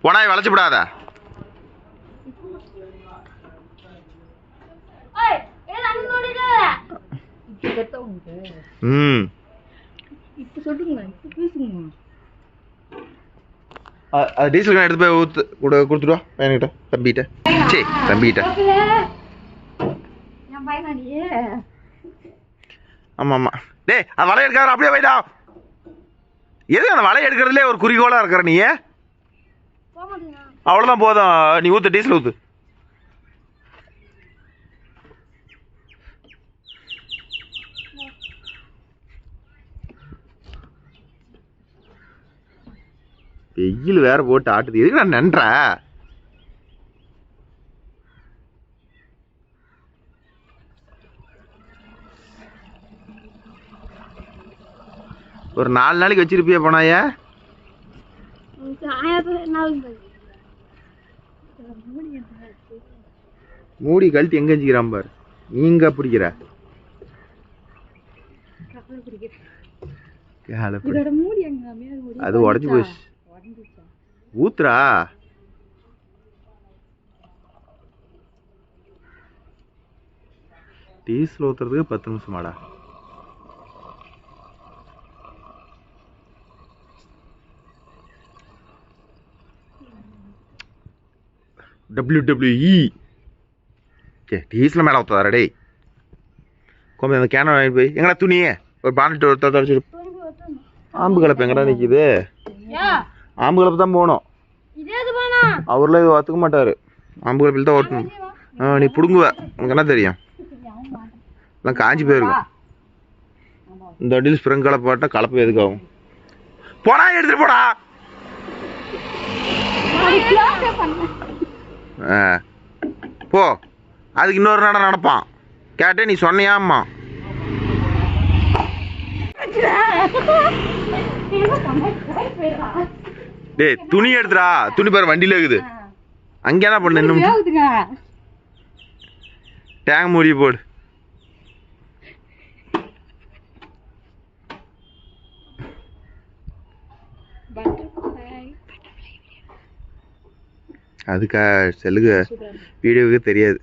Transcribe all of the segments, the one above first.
போனாய் வளைச்சு விடாத. ம் டீசல் எடுத்து போய் ஊத்து கொடுத்துட்டு வா பையன்கிட்ட தம்பிகிட்ட. சரி தம்பிகிட்ட. ஆமாம் ஆமாம். டேய் அந்த வலை எடுக்காத அப்படியே போயிட்டா. எது அந்த வலை எடுக்கிறதுலே ஒரு குறிக்கோளாக இருக்கிற நீ? அவ்வளோதான் போதும். நீ ஊற்று டீசல் ஊற்று. வெயில் வேற போட்டு ஆட்டுது. எதுக்கு நான் நன்ற ஒரு 4 நாளைக்கு வச்சிருப்பியா போனாய? மூடி கழட்டி எங்க வச்சுக்கிறான் பாரு. நீங்க பிடிக்கிற அது உடஞ்சு போச்சு. ஊத்துறா. டீசல் ஊத்துறதுக்கு 10 நிமிஷமாடா. WWE டீசல் மேலே ஊற்றுதாரா? டேய் கோம்பி அந்த கேனை வாங்கிட்டு போய் எங்கடா துணியே ஒரு பானட்டு ஒருத்தர் தொடச்சிட்டு. ஆம்பு கலப்பு எங்கடா நிற்கிது? ஆம்பு கலப்பு தான் போகணும். அவர்லாம் இது ஒத்துக்க மாட்டார். ஆம்பு கலப்பில் தான் ஓட்டணும். நீ பிடுங்குவ. உனக்கு என்ன தெரியும்? எல்லாம் காஞ்சி போயிருக்கும். இந்த வண்டியில் ஸ்ப்ரிங் கலப்பு போட்டால் கலப்பு எதுக்காகும்? போடா எடுத்துட்டு போடா. போ. அதுக்கு இன்னொரு நடம் நடப்பான். கேட்டே நீ சொன்னியாம்மா. டேய் துணி எடுத்துடா. துணி பாரு வண்டியில இருக்குது. அங்கே என்ன பண்ண? இன்னும் டேங்க் மூடி போடு. அதுக்கா செல்லுக்கு வீடியோவுக்கு தெரியாது.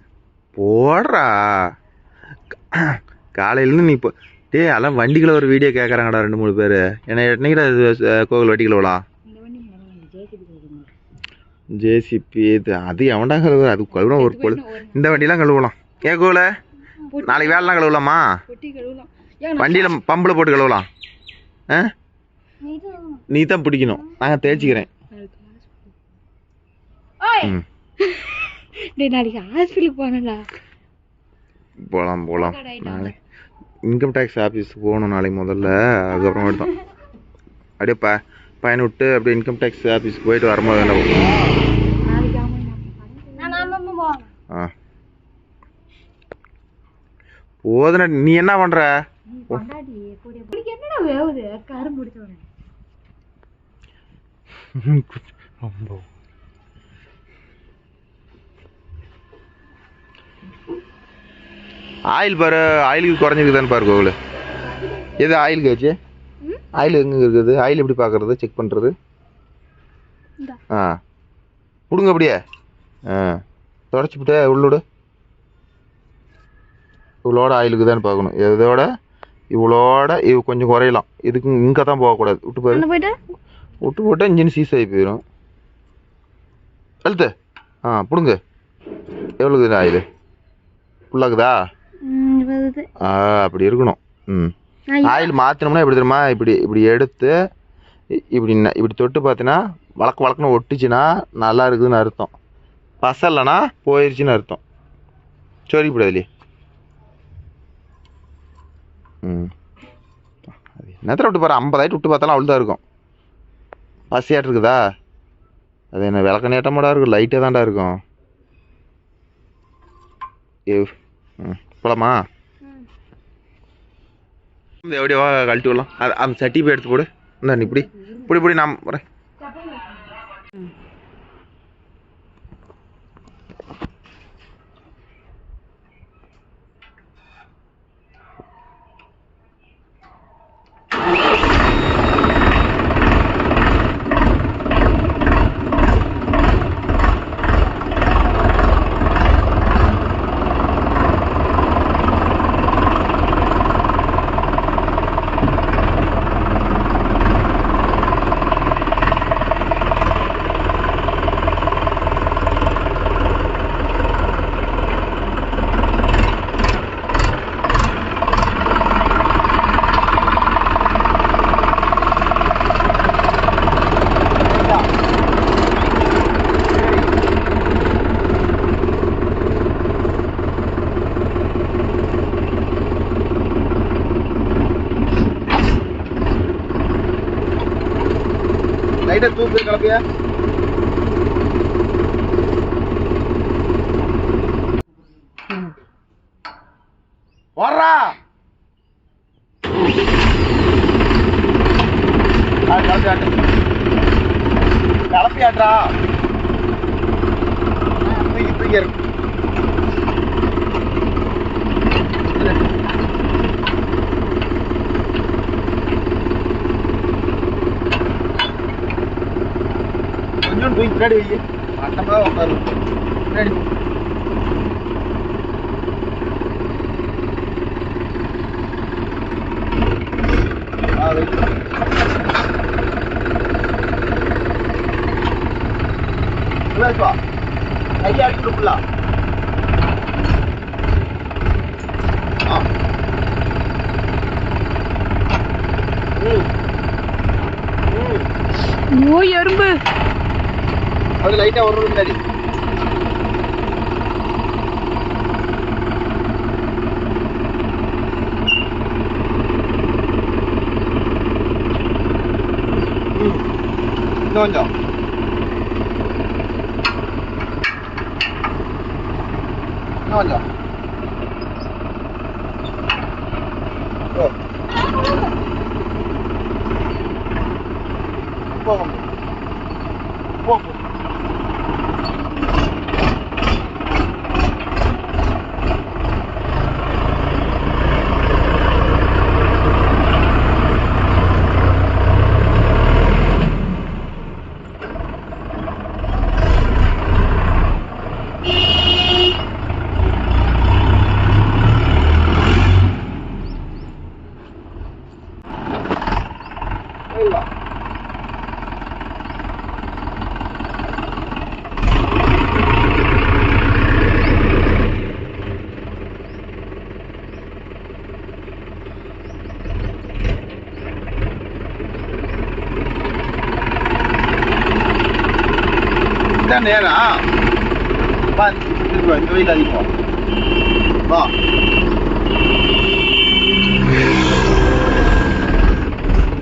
போடுறா காலையிலேருந்து நீ இப்போ. டே அதெல்லாம் வண்டிகளை ஒரு வீடியோ கேட்குறாங்கடா 2-3 பேர். ஏன்னா என்னைக்கிட்ட கோவில் வண்டிகள் விடலாம். ஜேசிபி இது அது எவன்டா கழுவுற? அது கழுவுனா ஒரு பொழுது. இந்த வண்டிலாம் கழுவலாம். கோவில் நாளைக்கு வேலைலாம் கழுவலாமா? வண்டியில் பம்பில் போட்டு கழுவலாம். நீ தான் பிடிக்கணும். நாங்கள் தேய்ச்சிக்கிறேன். நாளைக்கு ஹாஸ்பிட்டலுக்கு போகணும்ல. போகலாம் போகலாம். நாளைக்கு இன்கம் டேக்ஸ் ஆஃபீஸுக்கு போகணும் நாளைக்கு முதல்ல. அதுக்கப்புறம் எடுத்தோம் அப்படியே பையனை விட்டு அப்படியே இன்கம் டேக்ஸ் ஆஃபீஸுக்கு போயிட்டு வரும்போது என்ன போதுன. நீ என்ன பண்ற? ஆயில் பாரு. ஆயிலுக்கு குறைஞ்சிருக்குதான்னு பாரு கோவில். எது ஆயிலுக்கு ஆச்சு? ஆயில் எங்கே இருக்குது? ஆயில் எப்படி பார்க்குறது? செக் பண்ணுறது? பிடுங்க அப்படியே. தொடச்சிவிட்டு உள்ளோட இவ்வளோட ஆயிலுக்கு தான் பார்க்கணும். இதோட இவ்வளோட இது கொஞ்சம் குறையலாம். இதுக்கு இங்கே தான் போகக்கூடாது. விட்டு போயிட்டு விட்டு போட்டால் இன்ஜின் சீஸ் ஆகி போயிடும். எழுத்து பிடுங்க. எவ்வளோக்குது ஆயில்? ஃபுல்லாகுதா? அப்படி இருக்கணும். ஆயில் மாற்றினோம்னா எப்படி தெரியுமா? இப்படி இப்படி எடுத்து இப்படி இப்படி தொட்டு பார்த்தீங்கன்னா வழக்கன்னு ஒட்டிச்சுன்னா நல்லா இருக்குதுன்னு அர்த்தம். பசலைன்னா போயிடுச்சுன்னு அர்த்தம். சொரிப்படாதுலையே. என்னத்தில் விட்டு பாரு. 50 விட்டு பார்த்தாலும் அவ்வளோதான் இருக்கும். பசியாட்டு இருக்குதா? அது என்ன விளக்க நேட்டமாடா இருக்கும்? லைட்டாக தான்டா இருக்கும். போலாமா? எப்படியோ கழட்டி விடலாம். அந்த சட்டி போய் எடுத்து போடு. இந்த இப்படி இப்படி இப்படி நான் வரேன். லைட்டா தூக்கு கலப்பியா. வர்றா கலப்பியாட்ரா. தூக்கி தூக்கி இருக்கு. கொஞ்சம் தூக்கி பின்னாடி வை. மட்டமாக உட்காரு. பின்னாடி கையை அடிச்சுட்டு ஃபுல்லா. எறும்பு அது லைட்டா ஒரு முன்னாடி. இன்னும் கொஞ்சம். இன்னும் கொஞ்சம். போகும் போ. நேரா வா. இந்த வெயில் அதிகம். வா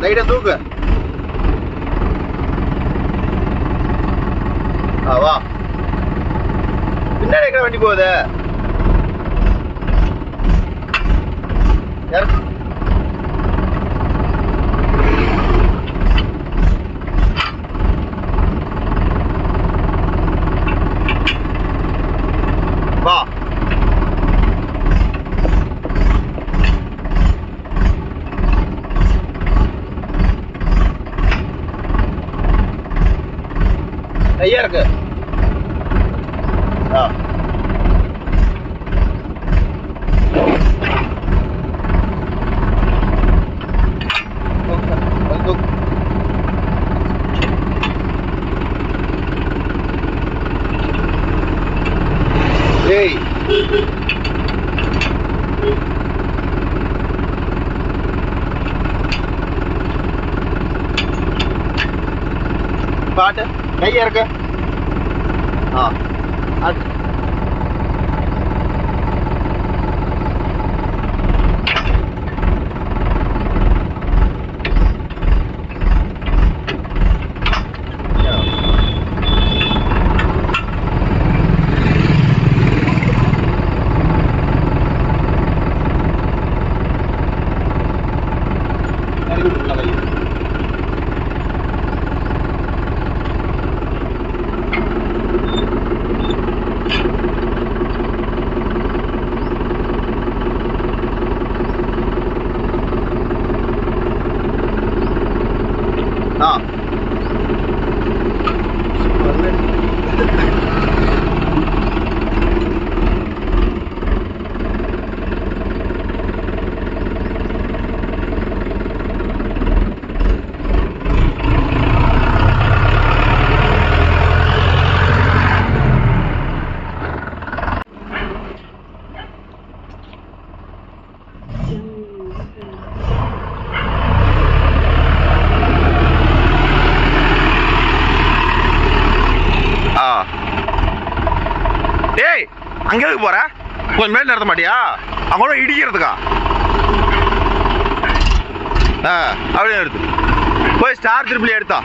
லைட்டா தூக்கு. வா. பின்னாடி வண்டி போகுது. வா. ஐயா இருக்கு. ஏய் பாட்டு கையா இருக்க. அங்கே போற கொஞ்சம் மேல நிறுத்த மாட்டியா? அவங்க இடிக்கிறதுக்கா? அப்படியே எடுத்து போய் ஸ்டார் திருப்பில் எடுத்தா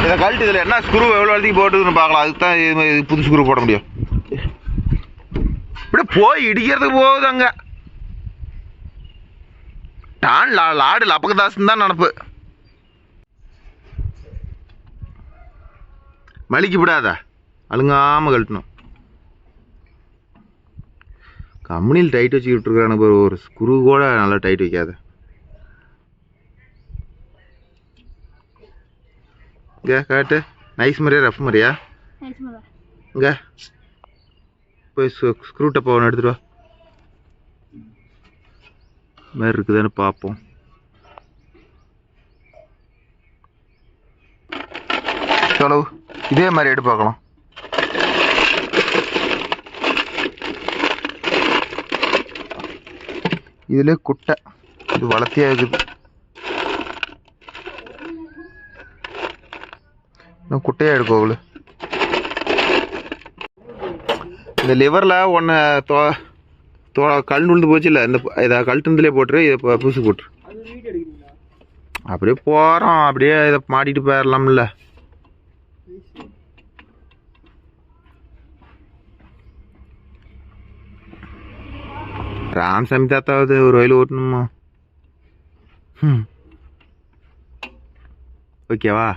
இதை கழட்டு. இதில் என்ன ஸ்க்ரூ எவ்வளோ வளர்த்தி போட்டுதுன்னு பார்க்கலாம். அதுக்கு தான் இது புது ஸ்க்ரூ போட முடியும். இப்படி போய் இடிக்கிறதுக்கு போகுது அங்கே. டான் லாடு லப்பகதாசன் தான் நினப்பு. மலிக்கு விடாத, அழுங்காமல் கழட்டணும். கம்பெனியில் டைட் வச்சுக்கிட்டு இருக்கிறானுங்க. ஒரு ஸ்க்ரூ கூட நல்லா டைட் வைக்காத. இங்கே காட்டு. நைஸ் மாதிரியா ரஃப் மாதிரியா? இங்கே போய் ஸ்க்ரூ டப்பா ஒன்று எடுத்துட்டு வா. மாதிரி இருக்குதான்னு பார்ப்போம். செலவு இதே மாதிரி எடுத்து பார்க்கலாம். இதுல குட்டை இது வளர்த்தியா இருக்குது. இன்னும் குட்டையா எடுக்கோங்களு. இந்த லிவரில் ஒன்று கல் நுழுந்து போச்சு இல்லை, இந்த இதை கழட்டுனதுலேயே போட்டுரு. இதை புதுசு போட்டுரு. அப்படியே போகிறோம், அப்படியே இதை மாட்டிட்டு போயிடலாம்ல. ராமசாமி தாத்தாவது ஒரு வயல் ஓட்டணுமா? ஓகேவா?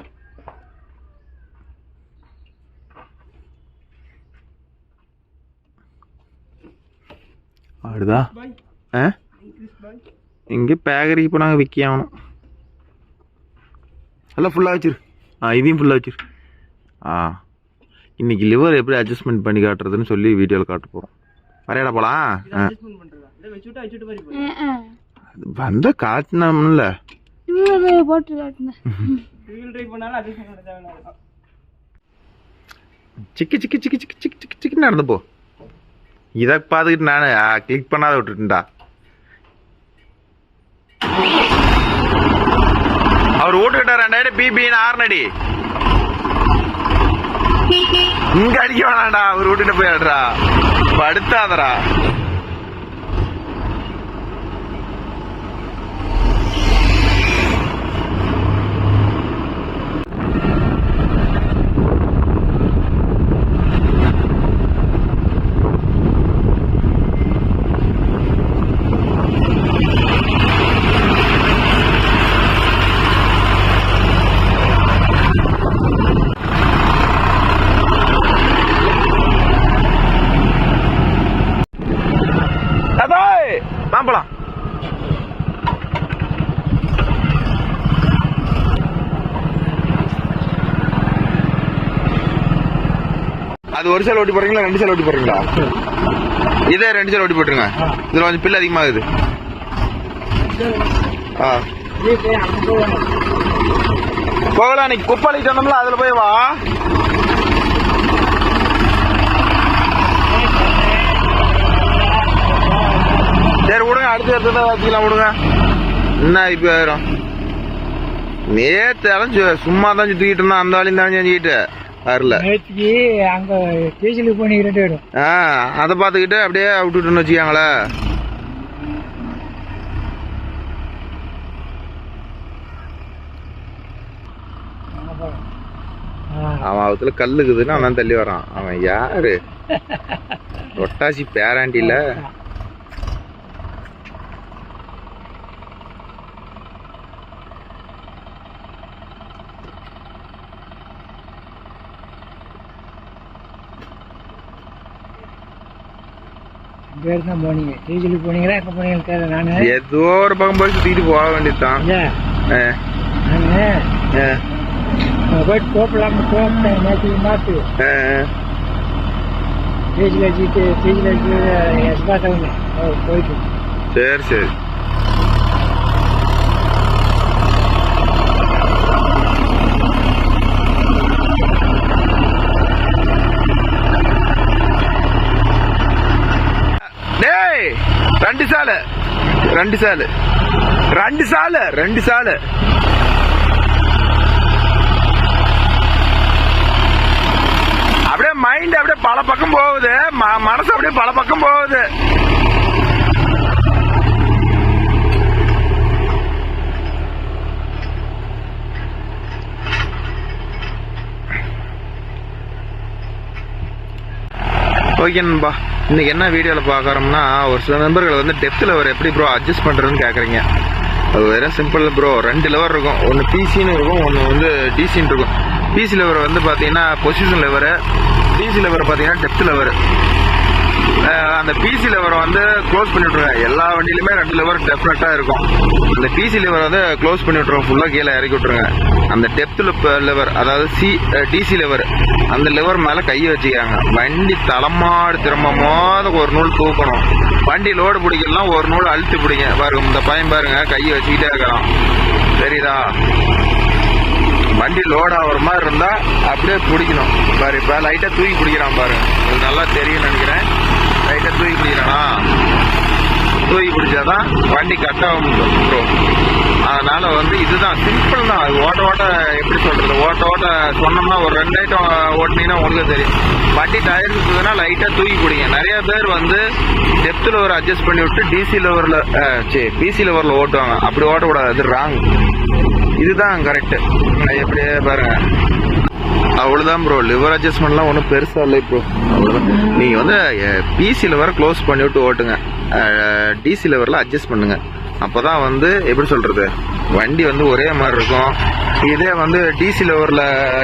ஆடுதா? இங்கே பேக்கரிக்கு இப்போ நாங்கள் விற்க ஆகணும். எல்லாம் ஃபுல்லாக வச்சிரு. இதையும் ஃபுல்லாக வச்சிரு. இன்னைக்கு லிவர் எப்படி அட்ஜஸ்ட்மெண்ட் பண்ணி காட்டுறதுன்னு சொல்லி வீடியோவில் காட்ட போகிறோம். வரையாட போகலாம். வந்த காட்டினோம்ல. சிக்கி சிக்கி சிக்கி சிக்கி சிக்கி சிக்கி சிக்கி நடந்து போ. இதை பார்த்துக்கிட்டு நான் கிளிக் பண்ணாத விட்டுட்டா. அவர் ஓட்டுக்கிட்டார் 2000 பிபின்னு 6 அடி. இங்க அடிக்க வேணாண்டா, அவர் ஓட்டுட்டு போய் ஆடுறா. படுத்தாதரா. மாம்பழம் அது ஒரு சேல் ஓட்டி போடுறீங்களா 2 சேல் ஓட்டி போடுறீங்களா? இதே 2 சேல் ஓட்டி போட்டுருங்க. இதுல கொஞ்சம் பில் அதிகமாகுது. போகலாம். இன்னைக்கு குப்பாளிக்கு சொன்னோம்ல, அதுல போய் வா. சரி விடுங்க, அடுத்த இடத்துல வச்சுக்கலாம். விடுங்க. என்ன இப்ப ஆயிரும்? நேத்து சும்மா தான் சுத்திக்கிட்டு இருந்தா, அந்த வழியும் தான் செஞ்சுக்கிட்டு வரல. அங்க கேஜிலுக்கு போய் அதை பார்த்துக்கிட்டு அப்படியே விட்டுட்டுன்னு வச்சுக்காங்களே. அவன் அவத்துல கல்லுக்குதுன்னு அவன் தள்ளி வரான். அவன் யாரு? ரொட்டாசி பேராண்டில. போனீங்க டீச்சலுக்கு போனீங்களா? எப்ப போனீங்க? நானு ஏதோ ஒரு பக்கம் போய் சுத்திட்டு போக வேண்டியதுதான். போயிட்டு கோப்பலாம்னு போட்டேன். மாத்து டீச்சல் அடிச்சுட்டு டீச்சல் அடிச்சு எஸ்பாத்தவங்க போயிட்டு. சரி சரி. ரெண்டு சாலு அப்படியே மைண்ட் அப்படியே பல பக்கம் போகுது. மனசு அப்படியே பல பக்கம் போகுது. ஓகே நண்பா, இன்னைக்கு என்ன வீடியோவில் பார்க்குறோம்னா, ஒரு சில நண்பர்கள் வந்து டெப்த் லெவர் எப்படி ப்ரோ அட்ஜஸ்ட் பண்ணுறதுன்னு கேட்குறீங்க. அது வேற சிம்பிள் ப்ரோ. 2 லெவர் இருக்கும், ஒன்று பிசின்னு இருக்கும், ஒன்று வந்து டிசின்னு இருக்கும். பிசி லெவர் வந்து பார்த்தீங்கன்னா பொசிஷன் லெவரு, டிசி லெவர் பார்த்தீங்கன்னா டெப்த் லெவர். அந்த பிசி லெவரை வந்து க்ளோஸ் பண்ணி விட்ருங்க. எல்லா வண்டியிலுமே 2 லெவர் டெஃபினட்டாக இருக்கும். அந்த பிசி லெவர் வந்து க்ளோஸ் பண்ணி விட்ருங்க, ஃபுல்லாக கீழே இறக்கி விட்ருங்க. அந்த டெப்த் லெவர், அதாவது டிசி லெவர், அந்த லெவர் மேலே கையை வச்சுக்கிறாங்க. வண்டி தலைமாடு திரும்பமோத ஒரு நூல் தூக்கணும். வண்டி லோடு பிடிக்கலாம், ஒரு நூல் அழுத்தி பிடிங்க. பாருங்க, இந்த பையன் பாருங்க கையை வச்சுக்கிட்டே இருக்கிறான், தெரியுதா? வண்டி லோட் ஆகிற மாதிரி இருந்தா அப்படியே பிடிக்கணும். பாரு, இப்போ லைட்டாக தூக்கி பிடிக்கிறான் பாருங்க, அது நல்லா தெரியும்னு நினைக்கிறேன். லைட்டாக தூக்கி பிடிக்கிறானா? தூக்கி பிடிச்சாதான் வண்டி கட்டாகும் ப்ரோ. அதனால வந்து இதுதான் சிம்பிள் தான். அது ஓட்ட எப்படி சொல்றது, ஓட்ட சொன்னோம்னா ஒரு 2 ஐட்டம் ஓட்டினீங்கன்னா உங்களுக்கு தெரியும். வண்டி டயர் இருக்குதுன்னா லைட்டாக தூக்கி பிடிங்க. நிறைய பேர் வந்து டெப்த் லெவர் அட்ஜஸ்ட் பண்ணி விட்டு டிசி லெவரில் பிசி லெவரில் ஓட்டுவாங்க. அப்படி ஓட்டக்கூடாது, அது ராங். இதுதான் கரெக்டு. எப்படியே பாருங்க, அவ்வளோதான் ப்ரோ. லிவர் அட்ஜஸ்ட்மெண்ட்லாம் ஒன்றும் பெருசாக இல்லை ப்ரோ, அவ்வளோதான். நீங்கள் வந்து பிசி லெவரை க்ளோஸ் பண்ணி விட்டு ஓட்டுங்க, டிசி லெவரில் அட்ஜஸ்ட் பண்ணுங்க. அப்போ தான் வந்து எப்படி சொல்கிறது, வண்டி வந்து ஒரே மாதிரி இருக்கும். இதே வந்து டிசி லெவரில்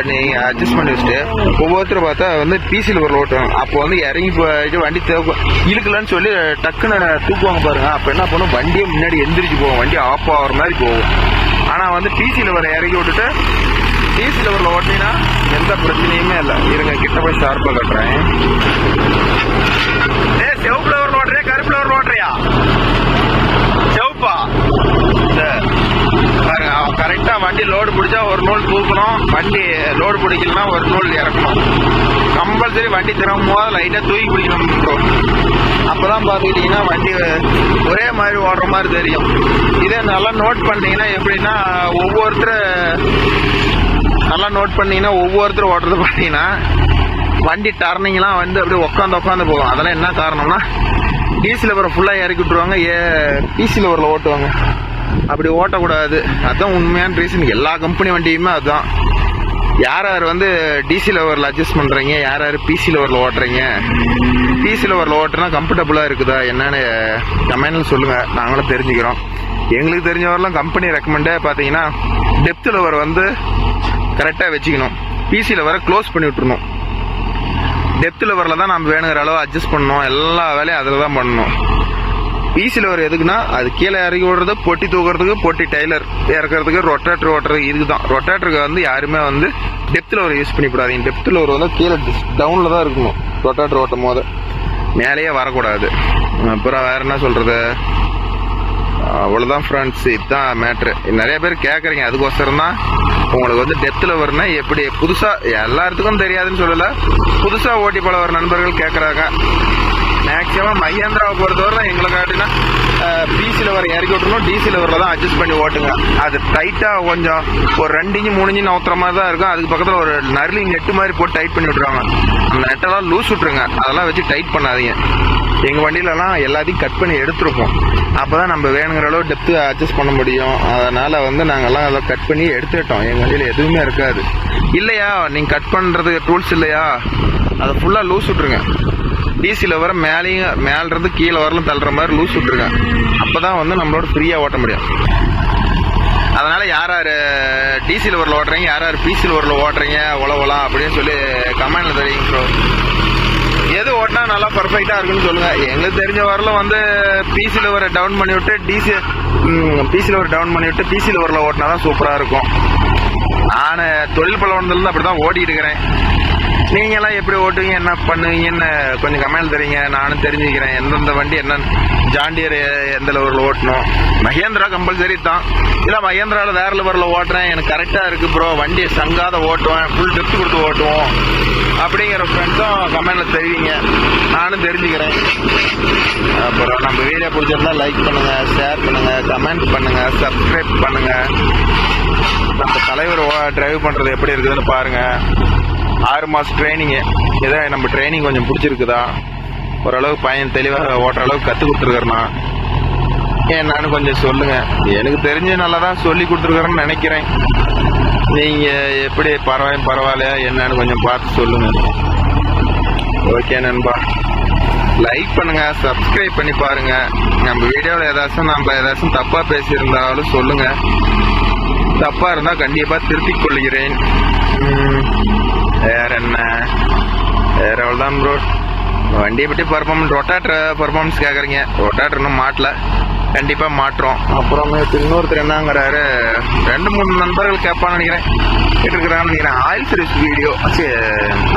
நீங்கள் அட்ஜஸ்ட் பண்ணி வச்சுட்டு ஒவ்வொருத்தர் பார்த்தா வந்து பிசி லெவரில் ஓட்டுவாங்க. அப்போ வந்து இறங்கி போயிட்டு வண்டி இழுக்கலன்னு சொல்லி டக்குன்னு தூக்குவாங்க பாருங்க. அப்போ என்ன பண்ணும், வண்டியை முன்னாடி எந்திரிச்சு போவோம், வண்டி ஆஃப் ஆகிற மாதிரி போகும். ஆனால் வந்து பிசி லெவரை இறக்கி விட்டுட்டு டிசி லெவரில் ஓட்டினீங்கன்னா எந்த பிரச்சனையுமே இல்லை. இருங்க, கிட்ட போய் ஷார்ப்பாக கட்டுறேன். செவப்பு லெவரில் ஓட்டுறியா, கருப்பு லெவரில் ஓட்டுறியா? செவப்பா? பாருங்க, அவன் கரெக்டா வண்டி லோடு பிடிச்சா ஒரு நூல் தூக்கணும், வண்டி லோடு பிடிக்கலன்னா ஒரு நூல் இறக்கணும். கம்பல்சரி வண்டி திரும்பும் போது லைட்டா தூக்கி பிடிக்கணும் ப்ரோ. அப்பதான் பாத்துக்கிட்டீங்கன்னா வண்டி ஒரே மாதிரி ஓடுற மாதிரி தெரியும். இதே நல்லா நோட் பண்ணீங்கன்னா எப்படின்னா, ஒவ்வொருத்தர் ஓட்டுறது பார்த்தீங்கன்னா வண்டி டர்னிங்லாம் வந்து அப்படியே உட்காந்து போகும். அதெல்லாம் என்ன காரணம்னா, டிசி லெவரை ஃபுல்லாக இறக்கி விட்டுருவாங்க, பிசி லெவரில் ஓட்டுவாங்க. அப்படி ஓட்டக்கூடாது, அதுதான் உண்மையான ரீசன். எல்லா கம்பெனி வண்டியுமே அதுதான். யார் வந்து டிசி லெவரில் அட்ஜஸ்ட் பண்ணுறீங்க, யார் பிசி லெவரில் ஓட்டுறீங்க? பிசி லெவரில் ஓட்டுனா கம்ஃபர்டபுளாக இருக்குதா என்னன்னு கமெண்ட்ல சொல்லுங்கள், நாங்களும் தெரிஞ்சுக்கிறோம். எங்களுக்கு தெரிஞ்சவரெலாம் கம்பெனி ரெக்கமெண்டே பார்த்தீங்கன்னா டெப்த் லெவர் வந்து கரெக்டாக வச்சுக்கணும், பிசி லெவரை க்ளோஸ் பண்ணி விட்டுருணும். டெப்த் லெவரில் தான் நம்ம வேணுங்கிற அளவு அட்ஜஸ்ட் பண்ணணும், எல்லா வேலையும் அதில் தான் பண்ணணும். பிசி லெவர் எதுக்குன்னா, அது கீழே இறக்கி விடுறது, பொட்டி தூக்குறதுக்கு, பொட்டி டைலர் இறக்குறதுக்கு, ரொட்டேட்டர் ஓட்டுறதுக்கு. இதுக்கு தான். ரொட்டேட்டருக்கு வந்து யாருமே வந்து டெப்த் லெவர் யூஸ் பண்ணிவிடாதீங்க. டெப்த் லெவர் வந்து கீழே டவுனில் தான் இருக்கணும். ரொட்டேட்டர் ஓட்டும் போது மேலேயே வரக்கூடாது. அப்புறம் வேற என்ன சொல்றது, அவ்வளோதான் ஃப்ரெண்ட்ஸ், இதுதான் மேட்ரு. நிறைய பேர் கேட்குறீங்க, அதுக்கோசரம் தான் உங்களுக்கு வந்து டெப்த் லெவர்னா எப்படி புதுசாக எல்லாத்துக்கும் தெரியாதுன்னு சொல்லலை, புதுசாக ஓட்டி பழகிற நண்பர்கள் கேட்குறாங்க. மேக்ஸிமம் மஹேந்திராவை பொறுத்தவரை எங்களை காட்டினா பிசி லெவர் இறக்கி விட்டுருணும், டிசி லெவரில் தான் அட்ஜஸ்ட் பண்ணி ஓட்டுங்க. அது டைட்டாக கொஞ்சம் ஒரு 2 இன்ச்சு 3 இன்ச்சு நவுத்துற மாதிரி தான் இருக்கும். அதுக்கு பக்கத்தில் ஒரு நர்லிங் நெட்டு மாதிரி போட்டு டைட் பண்ணி விட்ருவாங்க. அந்த நெட்டெல்லாம் லூஸ் விட்ருங்க, அதெல்லாம் வச்சு டைட் பண்ணாதீங்க. எங்கள் வண்டியிலலாம் எல்லாத்தையும் கட் பண்ணி எடுத்துருப்போம். அப்போ தான் நம்ம வேணுங்கிற அளவு டெப்த்து அட்ஜஸ்ட் பண்ண முடியும். அதனால் வந்து நாங்கள்லாம் அதை கட் பண்ணி எடுத்துட்டோம். எங்கள் வண்டியில் எதுவுமே இருக்காது. இல்லையா, நீங்கள் கட் பண்ணுறதுக்கு டூல்ஸ் இல்லையா, அதை ஃபுல்லாக லூஸ் விட்ருங்க. டிசி லெவரை மேலேருந்து கீழே வரலும் தள்ளுற மாதிரி லூஸ் விட்ருங்க. அப்போ தான் வந்து நம்மளோட ஃப்ரீயாக ஓட்ட முடியும். அதனால் யார் டிசி லெவரில் ஓட்டுறீங்க, யார் பிசி லெவரில் ஓட்டுறீங்க உழவலாம் அப்படின்னு சொல்லி கமெண்ட்ல தெரியுங்க ப்ரோ. எது ஓட்டினா நல்லா பர்ஃபெக்டாக இருக்குன்னு சொல்லுங்கள். எங்களுக்கு தெரிஞ்ச வரலும் வந்து பிசி லெவரை டவுன் பண்ணி விட்டு பிசி லெவரை டவுன் பண்ணி விட்டு பிசி லெவரில் ஓட்டினா தான் சூப்பராக இருக்கும். நான் தொழில் பழவனதுலேருந்து அப்படி தான் ஓட்டிட்டு இருக்கிறேன். நீங்களாம் எப்படி ஓட்டுவீங்க, என்ன பண்ணுவீங்கன்னு கொஞ்சம் கமெண்ட் தரீங்க, நானும் தெரிஞ்சுக்கிறேன். எந்தெந்த வண்டி என்ன, ஜாண்டியர் எந்த லெவரில் ஓட்டணும். மஹேந்திரா கம்பல்சரி தான். இல்லை மஹேந்திராவில் வேறு லெவரில் ஓட்டுறேன், எனக்கு கரெக்டாக இருக்குது ப்ரோ, வண்டியை சங்காத ஓட்டுவேன், ஃபுல் டெப்த் கொடுத்து ஓட்டுவோம் அப்படிங்கிற ஃப்ரெண்ட்ஸும் கமெண்டில் தெரிவிங்க, நானும் தெரிஞ்சுக்கிறேன். அப்புறம் நம்ம வீடியோ பிடிச்சிருந்தா லைக் பண்ணுங்கள், ஷேர் பண்ணுங்கள், கமெண்ட் பண்ணுங்கள், சப்ஸ்கிரைப் பண்ணுங்கள். நம்ம தலைவர் டிரைவ் பண்ணுறது எப்படி இருக்குதுன்னு பாருங்கள். 6 மாதம் ட்ரைனிங்கு. ஏதோ நம்ம ட்ரைனிங் கொஞ்சம் பிடிச்சிருக்குதா, ஓரளவு பையன் தெளிவாக ஓட்டுற அளவுக்கு கற்றுக் கொடுத்துருக்கறேன்னா என்னன்னு கொஞ்சம் சொல்லுங்கள். எனக்கு தெரிஞ்ச நல்லா தான் சொல்லி கொடுத்துருக்குறேன்னு நினைக்கிறேன். நீங்கள் எப்படி பரவாயில்லையா என்னன்னு கொஞ்சம் பார்த்து சொல்லுங்கள். ஓகே நண்பா. லைக் பண்ணுங்க, சப்ஸ்கிரைப் பண்ணி பாருங்க. நம்ம வீடியோவில் ஏதாச்சும் தப்பா பேசியிருந்தாலும் சொல்லுங்க. தப்பா இருந்தா கண்டிப்பா திருத்திக் கொள்கிறேன். வேற என்ன, வேற அவ்வளவுதான் ப்ரோ. வண்டியை பற்றி ரொட்டாட்டர் பர்ஃபார்மன்ஸ் கேட்குறீங்க. ரொட்டாட்டர் இன்னும் மாட்டல, கண்டிப்பா மாற்றோம். அப்புறம் இன்னொருத்தர் என்னங்கிறாரு, 2-3 நண்பர்கள் கேட்பான்னு நினைக்கிறேன், கேட்டுருக்கிறான்னு நினைக்கிறேன். ஆயில் சர்வீஸ் வீடியோ,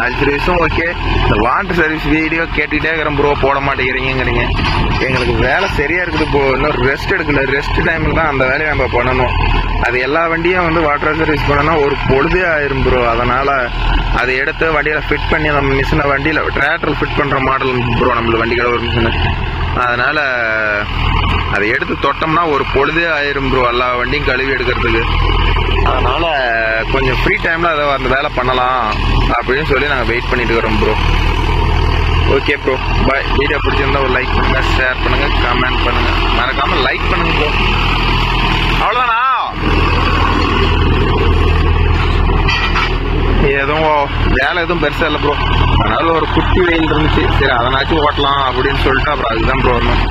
ஆயில் சர்வீஸும் ஓகே. இந்த வாட்டர் சர்வீஸ் வீடியோ கேட்டுக்கிட்டே இருக்கிறேன் ப்ரோ, போட மாட்டேங்கிறீங்கிறீங்க. எங்களுக்கு வேலை சரியா இருக்குது இப்போ, இன்னும் ரெஸ்ட் எடுக்கல. ரெஸ்ட் டைமில் தான் அந்த வேலையை நம்ம பண்ணணும். அது எல்லா வண்டியும் வாட்டர் சர்வீஸ் பண்ணனா ஒரு பொழுதே ஆயிரும் ப்ரோ. அதனால அதை எடுத்து வண்டியில் ஃபிட் பண்ணி நம்ம மிஷினை வண்டியில் டிராக்டர் ஃபிட் பண்ணுற மாடல் ப்ரோ நம்மளுக்கு வண்டிகள் ஒரு மிஷினு. அதனால அதை எடுத்து தொட்டோம்னா ஒரு பொழுதே ஆயிரும் ப்ரோ, எல்லா வண்டியும் கழுவி எடுக்கிறதுக்கு. அதனால கொஞ்சம் ஃப்ரீ டைமில் அதை அந்த வேலை பண்ணலாம் அப்படின்னு சொல்லி நாங்கள் வெயிட் பண்ணிட்டு இருக்கிறோம் ப்ரோ. ஓகே ப்ரோ, பாய். வீடியோ பிடிச்சிருந்தா ஒரு லைக் பண்ணுங்க, ஷேர் பண்ணுங்க, கமெண்ட் பண்ணுங்க, மறக்காம லைக் பண்ணுங்க ப்ரோ. அவ்வளோதானா? எதுவும் வேலை எதுவும் பெருசா இல்லை ப்ரோ. அதனால ஒரு குட்டி வெயில் இருந்துச்சு, சரி அதனாச்சும் ஓட்டலாம் அப்படின்னு சொல்லிட்டு அப்புறம் அதுதான் ப்ரோ வரணும்.